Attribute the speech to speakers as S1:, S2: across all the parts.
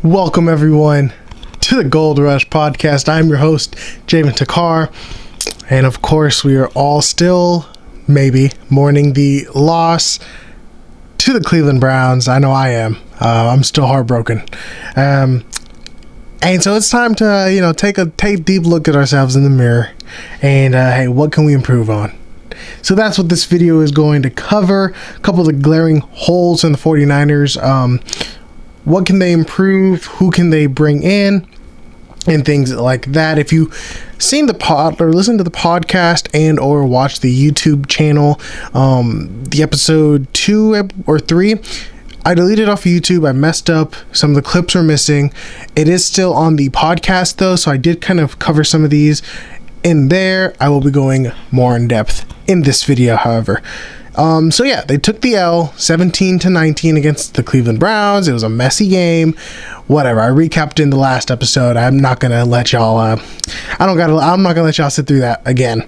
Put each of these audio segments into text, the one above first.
S1: Welcome everyone to the Gold Rush podcast. I'm your host, Jamin Takar, and of course we are all still maybe mourning the loss to the Cleveland Browns. I know I am. I'm still heartbroken. And so it's time to take a deep look at ourselves in the mirror and hey, what can we improve on? So that's what this video is going to cover. A couple of the glaring holes in the 49ers. What can they improve? Who can they bring in? And things like that. If you've seen the pod or listened to the podcast and or watched the YouTube channel, the episode 2 or 3, I deleted off of YouTube. I messed up. Some of the clips are missing. It is still on the podcast though, so I did kind of cover some of these in there. I will be going more in depth in this video, however. So yeah, they took the L 17-19 against the Cleveland Browns. It was a messy game. Whatever. I recapped in the last episode. I'm not gonna let y'all. I'm not gonna let y'all sit through that again.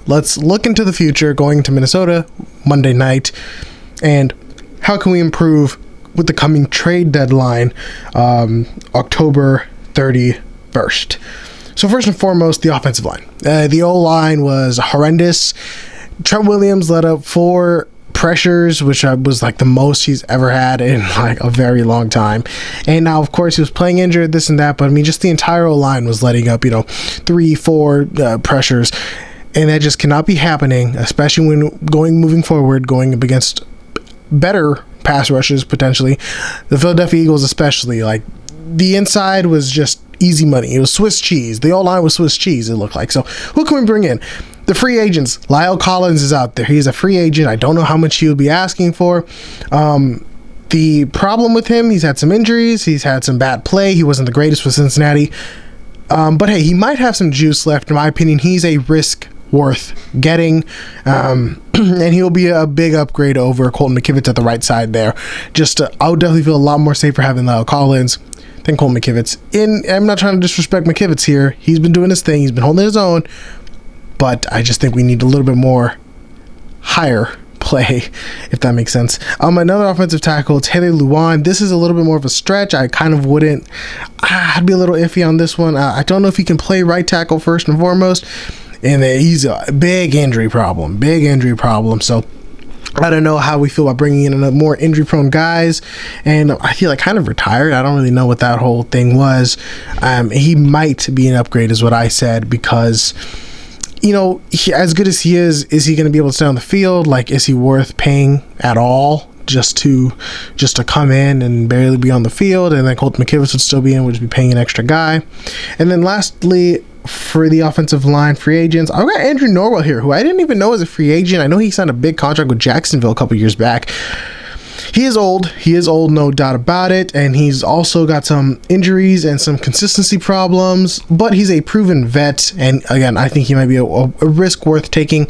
S1: Let's look into the future. Going to Minnesota Monday night, and how can we improve with the coming trade deadline, October 31st. So first and foremost, the offensive line. The O-line was horrendous. Trent Williams let up 4 pressures, which was like the most he's ever had in like a very long time. And now, of course, he was playing injured, this and that, but I mean, just the entire O-line was letting up, 3-4 pressures. And that just cannot be happening, especially when moving forward, going up against better pass rushes, potentially. The Philadelphia Eagles, especially, like the inside was just easy money. It was Swiss cheese. The O-line was Swiss cheese, it looked like. So who can we bring in? The free agents. Lyle Collins is out there. He's a free agent. I don't know how much he would be asking for. The problem with him, he's had some injuries. He's had some bad play. He wasn't the greatest with Cincinnati. But hey, he might have some juice left. In my opinion, he's a risk worth getting. And he'll be a big upgrade over Colton McKivitz at the right side there. I would definitely feel a lot more safer having Lyle Collins than Colton McKivitz. I'm not trying to disrespect McKivitz here. He's been doing his thing. He's been holding his own. But I just think we need a little bit more higher play, if that makes sense. Another offensive tackle, Taylor Lewan. This is a little bit more of a stretch. I'd be a little iffy on this one. I don't know if he can play right tackle first and foremost. And he's a big injury problem. So I don't know how we feel about bringing in a more injury-prone guys, and I feel like kind of retired. I don't really know what that whole thing was. He might be an upgrade, is what I said, because as good as he is he going to be able to stay on the field? Like, is he worth paying at all just to come in and barely be on the field? And then Colton McKivitz would still be in, would be paying an extra guy. And then lastly, for the offensive line free agents, I've got Andrew Norwell here, who I didn't even know was a free agent. I know he signed a big contract with Jacksonville a couple years back. He is old, no doubt about it, and he's also got some injuries and some consistency problems, but he's a proven vet, and again, I think he might be a risk worth taking,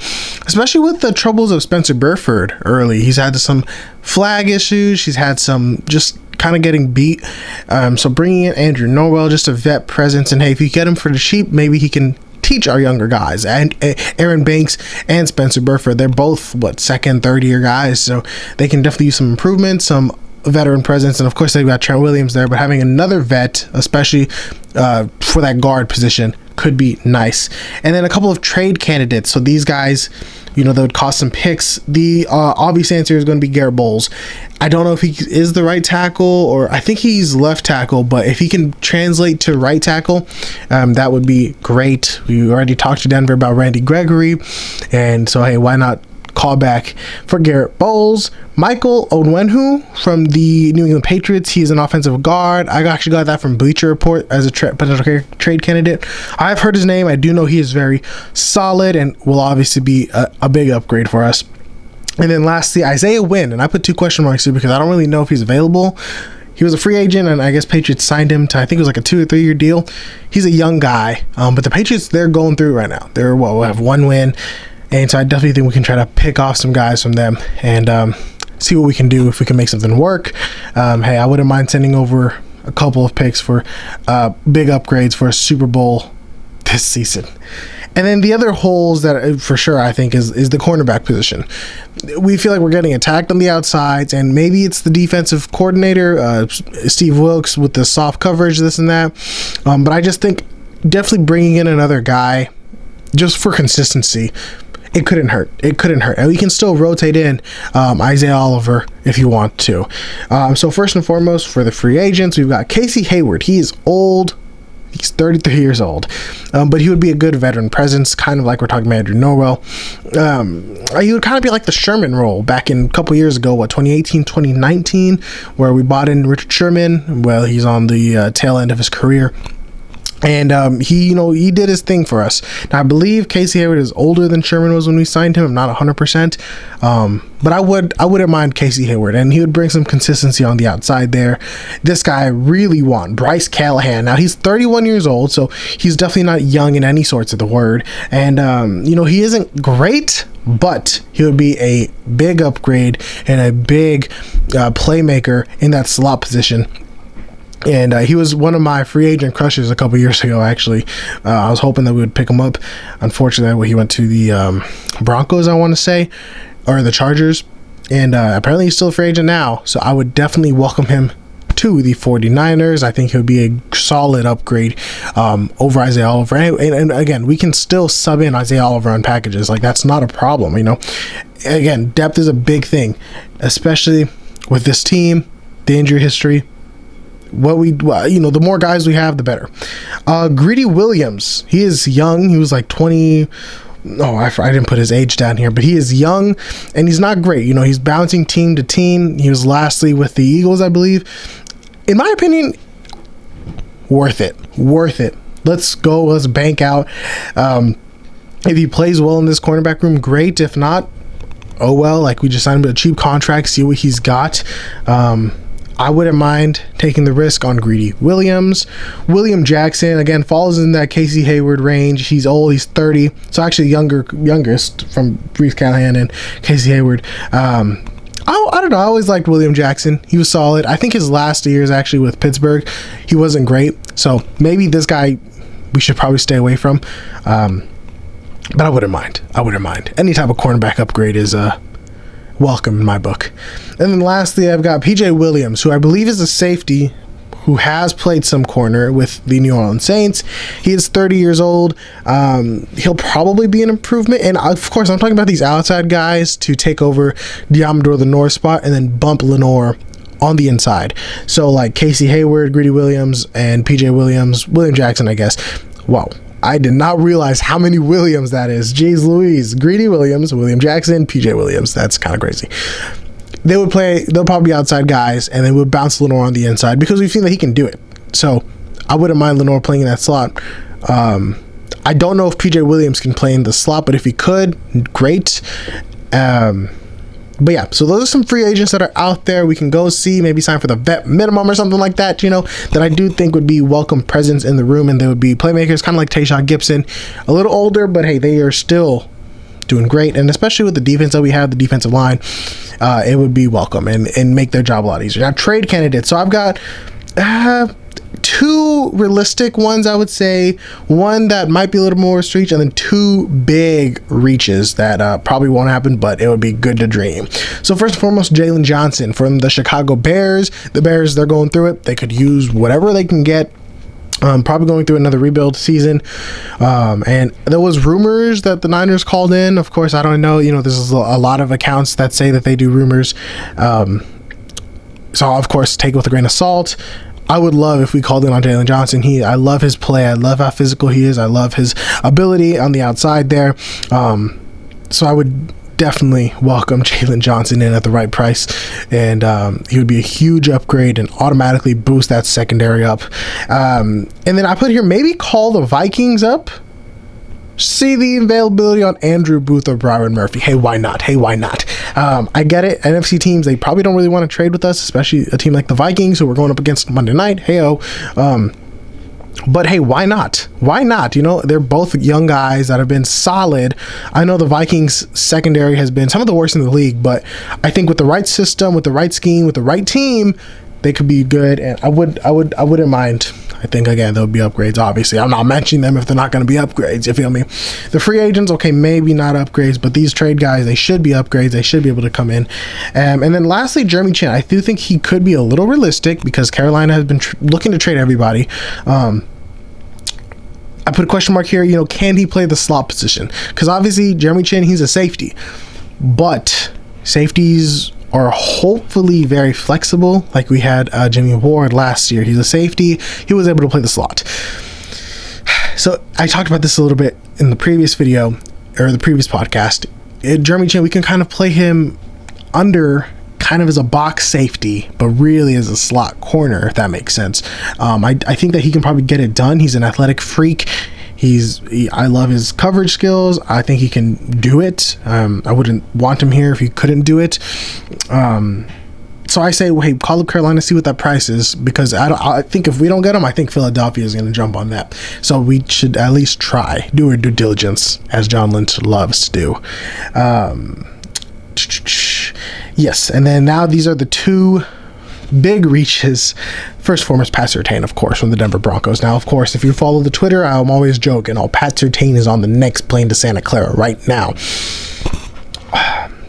S1: especially with the troubles of Spencer Burford early. He's had some flag issues, he's had some just kind of getting beat, so bringing in Andrew Norwell, just a vet presence, and hey, if you get him for the cheap, maybe he can teach our younger guys. And Aaron Banks and Spencer Burford, they're both second, third year guys, so they can definitely use some improvements, some veteran presence, and of course they've got Trent Williams there, but having another vet, especially for that guard position, could be nice. And then a couple of trade candidates. So these guys, they would cost some picks. The obvious answer is going to be Garrett Bowles. I don't know if he is the right tackle, or I think he's left tackle, but if he can translate to right tackle, that would be great. We already talked to Denver about Randy Gregory, and so hey, why not call back for Garrett Bowles? Michael Onwenu from the New England Patriots. He's an offensive guard. I actually got that from Bleacher Report as a potential trade candidate. I've heard his name. I do know he is very solid and will obviously be a big upgrade for us. And then lastly, Isaiah Wynn. And I put 2 question marks here because I don't really know if he's available. He was a free agent, and I guess Patriots signed him to, I think it was like a 2 or 3 year deal. He's a young guy, but the Patriots, they're going through right now. We'll have 1 win. And so I definitely think we can try to pick off some guys from them and see what we can do, if we can make something work. Hey, I wouldn't mind sending over a couple of picks for big upgrades for a Super Bowl this season. And then the other holes that for sure I think is the cornerback position. We feel like we're getting attacked on the outsides, and maybe it's the defensive coordinator, Steve Wilkes, with the soft coverage, this and that. But I just think definitely bringing in another guy just for consistency, it couldn't hurt. And we can still rotate in Isaiah Oliver if you want to. So first and foremost, for the free agents, we've got Casey Hayward. He is old. He's 33 years old, but he would be a good veteran presence, kind of like we're talking about Andrew Norwell. He would kind of be like the Sherman role back in a couple years ago, 2018, 2019, where we bought in Richard Sherman. Well, he's on the tail end of his career. And he did his thing for us. Now, I believe Casey Hayward is older than Sherman was when we signed him. I'm not 100%, but I wouldn't mind Casey Hayward, and he would bring some consistency on the outside there. This guy really won. Bryce Callahan. Now, he's 31 years old, so he's definitely not young in any sorts of the word. And he isn't great, but he would be a big upgrade and a big playmaker in that slot position. And he was one of my free agent crushes a couple years ago, actually. I was hoping that we would pick him up. Unfortunately, he went to the Broncos, I want to say, or the Chargers. And apparently he's still a free agent now. So I would definitely welcome him to the 49ers. I think he would be a solid upgrade over Isaiah Oliver. And again, we can still sub in Isaiah Oliver on packages. Like, that's not a problem, Again, depth is a big thing, especially with this team, the injury history. The more guys we have, the better. Greedy Williams, he is young. He was like 20. I didn't put his age down here, but he is young and he's not great. He's bouncing team to team. He was lastly with the Eagles, I believe. In my opinion, worth it. Let's go. Let's bank out. If he plays well in this cornerback room, great. If not, oh well. Like, we just signed him to a cheap contract, see what he's got. I wouldn't mind taking the risk on Greedy Williams. William Jackson, again, falls in that Casey Hayward range. He's old. He's 30. So actually youngest from Bryce Callahan and Casey Hayward. I don't know. I always liked William Jackson. He was solid. I think his last years actually with Pittsburgh, he wasn't great. So maybe this guy we should probably stay away from. But I wouldn't mind. Any type of cornerback upgrade is welcome in my book. And then lastly, I've got PJ Williams, who I believe is a safety who has played some corner with the New Orleans Saints. He is 30 years old. He'll probably be an improvement. And of course, I'm talking about these outside guys to take over Diamador the North spot and then bump Lenore on the inside. So like Casey Hayward, Greedy Williams, and PJ Williams, William Jackson, I guess. Wow. I did not realize how many Williams that is. Jeez Louise. Greedy Williams, William Jackson, PJ Williams. That's kind of crazy. They'll probably be outside guys, and they would bounce Lenore on the inside because we've seen that he can do it. So I wouldn't mind Lenore playing in that slot. I don't know if PJ Williams can play in the slot, but if he could, great. But yeah, so those are some free agents that are out there. We can go see, maybe sign for the vet minimum or something like that, that I do think would be welcome presence in the room, and they would be playmakers, kind of like Tayshaun Gibson, a little older, but hey, they are still doing great. And especially with the defense that we have, the defensive line, it would be welcome and make their job a lot easier. Now, trade candidates. So I've got two realistic ones, I would say. One that might be a little more stretch, and then two big reaches that probably won't happen, but it would be good to dream. So first and foremost, Jalen Johnson from the Chicago Bears. The Bears, they're going through it. They could use whatever they can get. Probably going through another rebuild season. And there was rumors that the Niners called in. Of course, I don't know. There's a lot of accounts that say that they do rumors. So, of course, take it with a grain of salt. I would love if we called in on Jalen Johnson. I love his play. I love how physical he is. I love his ability on the outside there. So I would definitely welcome Jalen Johnson in at the right price, and he would be a huge upgrade and automatically boost that secondary up. And then I put here, maybe call the Vikings up. See the availability on Andrew Booth or Byron Murphy. Hey, why not? I get it. NFC teams, they probably don't really want to trade with us, especially a team like the Vikings, who we're going up against Monday night. But hey, why not? They're both young guys that have been solid. I know the Vikings secondary has been some of the worst in the league, but I think with the right system, with the right scheme, with the right team, they could be good. And I wouldn't mind I think, again, there'll be upgrades. Obviously, I'm not mentioning them if they're not going to be upgrades. You feel me? The free agents, okay, maybe not upgrades, but these trade guys, they should be upgrades. They should be able to come in. And then lastly, Jeremy Chin. I do think he could be a little realistic because Carolina has been looking to trade everybody. I put a question mark here. Can he play the slot position? Because obviously, Jeremy Chin, he's a safety, but safeties are hopefully very flexible. Like we had Jimmy Ward last year. He's a safety. He was able to play the slot. So I talked about this a little bit in the previous video or the previous podcast. Jeremy Chin, we can kind of play him under kind of as a box safety, but really as a slot corner, if that makes sense. I think that he can probably get it done. He's an athletic freak. I love his coverage skills. I think he can do it. I wouldn't want him here if he couldn't do it. So I say, hey, call up Carolina, see what that price is, because I think if we don't get him, I think Philadelphia is going to jump on that. So we should at least try, do our due diligence, as John Lynch loves to do. Yes, and then now these are the two big reaches. First and foremost, Pat Surtain, of course, from the Denver Broncos. Now, of course, if you follow the Twitter, I'm always joking. Pat Surtain is on the next plane to Santa Clara right now.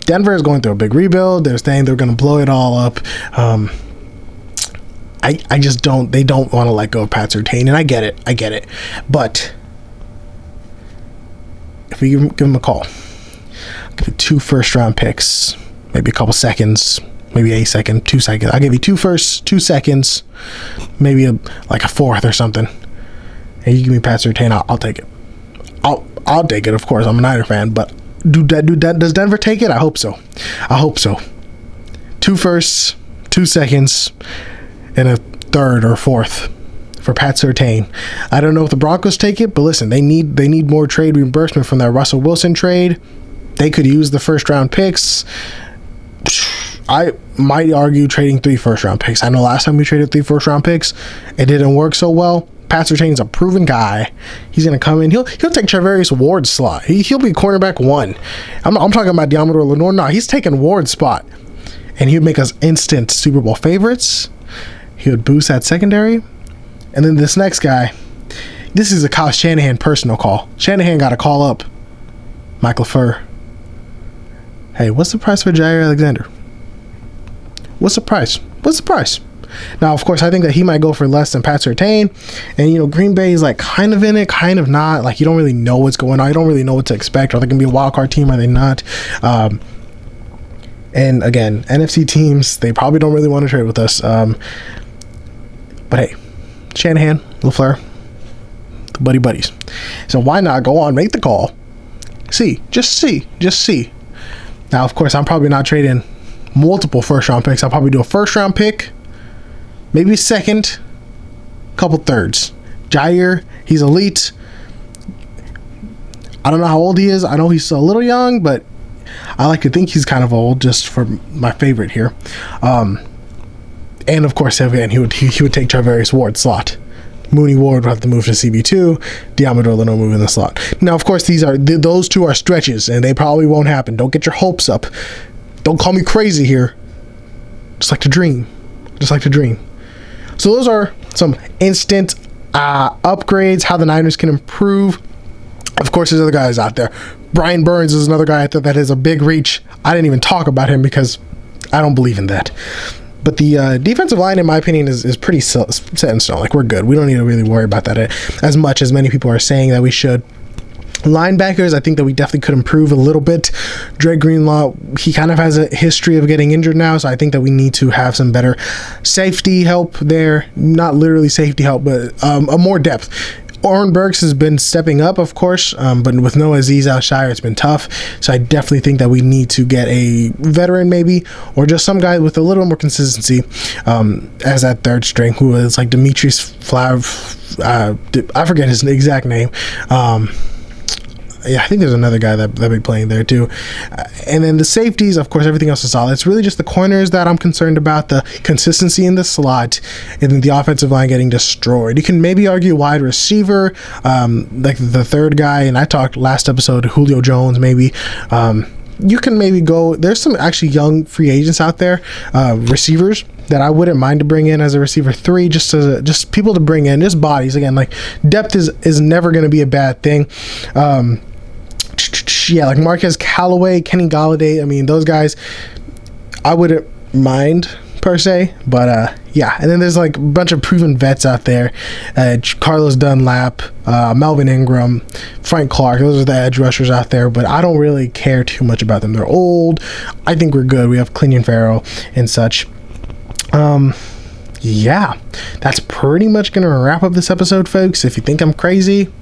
S1: Denver is going through a big rebuild. They're saying they're going to blow it all up. I just don't. They don't want to let go of Pat Surtain, and I get it. But if we give him a call, give it 2 first-round picks, maybe a couple seconds. Maybe a second, 2 seconds. I'll give you 2 firsts, 2 seconds, maybe a fourth or something. And you give me Pat Surtain, I'll take it. I'll take it, of course. I'm a Niner fan, but does Denver take it? I hope so. 2 firsts, 2 seconds, and a third or fourth for Pat Surtain. I don't know if the Broncos take it, but listen, they need more trade reimbursement from that Russell Wilson trade. They could use the first round picks. I might argue trading 3 first-round picks. I know last time we traded 3 first-round picks, it didn't work so well. Pat Surtain's a proven guy. He's going to come in. He'll take Charvarius Ward's slot. He'll be cornerback 1. I'm talking about Diamador Lenore. No, he's taking Ward's spot. And he would make us instant Super Bowl favorites. He would boost that secondary. And then this next guy, this is a Kyle Shanahan personal call. Shanahan got to call up Mike LaFleur. Hey, what's the price for Jair Alexander? What's the price? Now, of course, I think that he might go for less than Pat Surtain. And, Green Bay is kind of in it, kind of not. You don't really know what's going on. You don't really know what to expect. Are they going to be a wild card team? Are they not? And again, NFC teams, they probably don't really want to trade with us. But hey, Shanahan, LaFleur, the buddies. So why not go on, make the call? Just see. Now, of course, I'm probably not trading multiple first-round picks. I'll probably do a first-round pick, maybe a second, couple thirds. Jair, he's elite. I don't know how old he is. I know he's a little young, but I like to think he's kind of old, just for my favorite here. And of course, again, he would take Charvarius Ward's slot. Mooney Ward would have to move to CB2. Diamador Lenore move in the slot. Now, of course, those two are stretches, and they probably won't happen. Don't get your hopes up. Don't call me crazy here. Just like to dream. So those are some instant upgrades, how the Niners can improve. Of course, there's other guys out there. Brian Burns is another guy that has a big reach. I didn't even talk about him because I don't believe in that. But the defensive line, in my opinion, is pretty set in stone. We're good. We don't need to really worry about that as much as many people are saying that we should. Linebackers, I think that we definitely could improve a little bit. Dre Greenlaw, he kind of has a history of getting injured now, so I think that we need to have some better safety help there. Not literally safety help, but a more depth. Oren Burks has been stepping up, of course, but with no Azeez Al-Shire, it's been tough. So I definitely think that we need to get a veteran maybe, or just some guy with a little more consistency as that third string, who is Demetrius Flav. I forget his exact name. I think there's another guy that be playing there too. And then the safeties, of course, everything else is solid. It's really just the corners that I'm concerned about, the consistency in the slot, and then the offensive line getting destroyed. You can maybe argue wide receiver, the third guy, and I talked last episode, Julio Jones, maybe. you can maybe go. There's some actually young free agents out there, receivers that I wouldn't mind to bring in as a receiver 3, just people to bring in, just bodies. Again, like depth is never going to be a bad thing. Yeah, like Marquez Callaway, Kenny Golladay. I mean, those guys, I wouldn't mind per se, but yeah. And then there's like a bunch of proven vets out there, Carlos Dunlap, Melvin Ingram, Frank Clark. Those are the edge rushers out there, but I don't really care too much about them. They're old. I think we're good. We have Clinton Farrell and such. Yeah, that's pretty much gonna wrap up this episode, folks. If you think I'm crazy,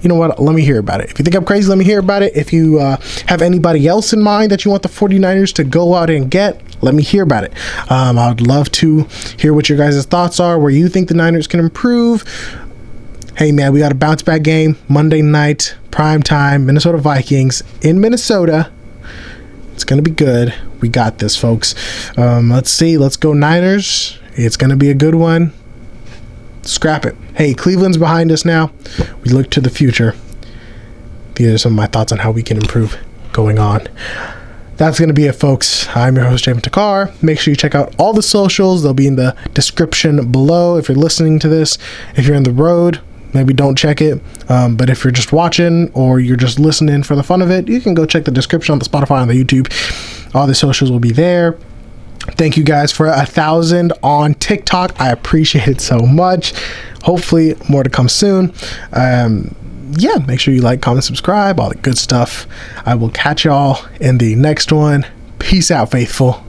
S1: you know what, let me hear about it. If you think I'm crazy, let me hear about it. If you have anybody else in mind that you want the 49ers to go out and get, let me hear about it. I would love to hear what your guys' thoughts are, where you think the Niners can improve. Hey man, we got a bounce back game Monday night, prime time, Minnesota Vikings in Minnesota. It's gonna be good. We got this, folks. Let's see. Let's go Niners. It's gonna be a good one. Scrap it. Hey, Cleveland's behind us now. We look to the future. These are some of my thoughts on how we can improve going on. That's going to be it, folks. I'm your host, Javen Takar. Make sure you check out all the socials. They'll be in the description below. If you're listening to this, if you're on the road, maybe don't check it. But if you're just watching or you're just listening for the fun of it, you can go check the description on the Spotify and the YouTube. All the socials will be there. Thank you guys for 1,000 on TikTok. I appreciate it so much. Hopefully more to come soon. Yeah, make sure you like, comment, subscribe, all the good stuff. I will catch y'all in the next one. Peace out, faithful.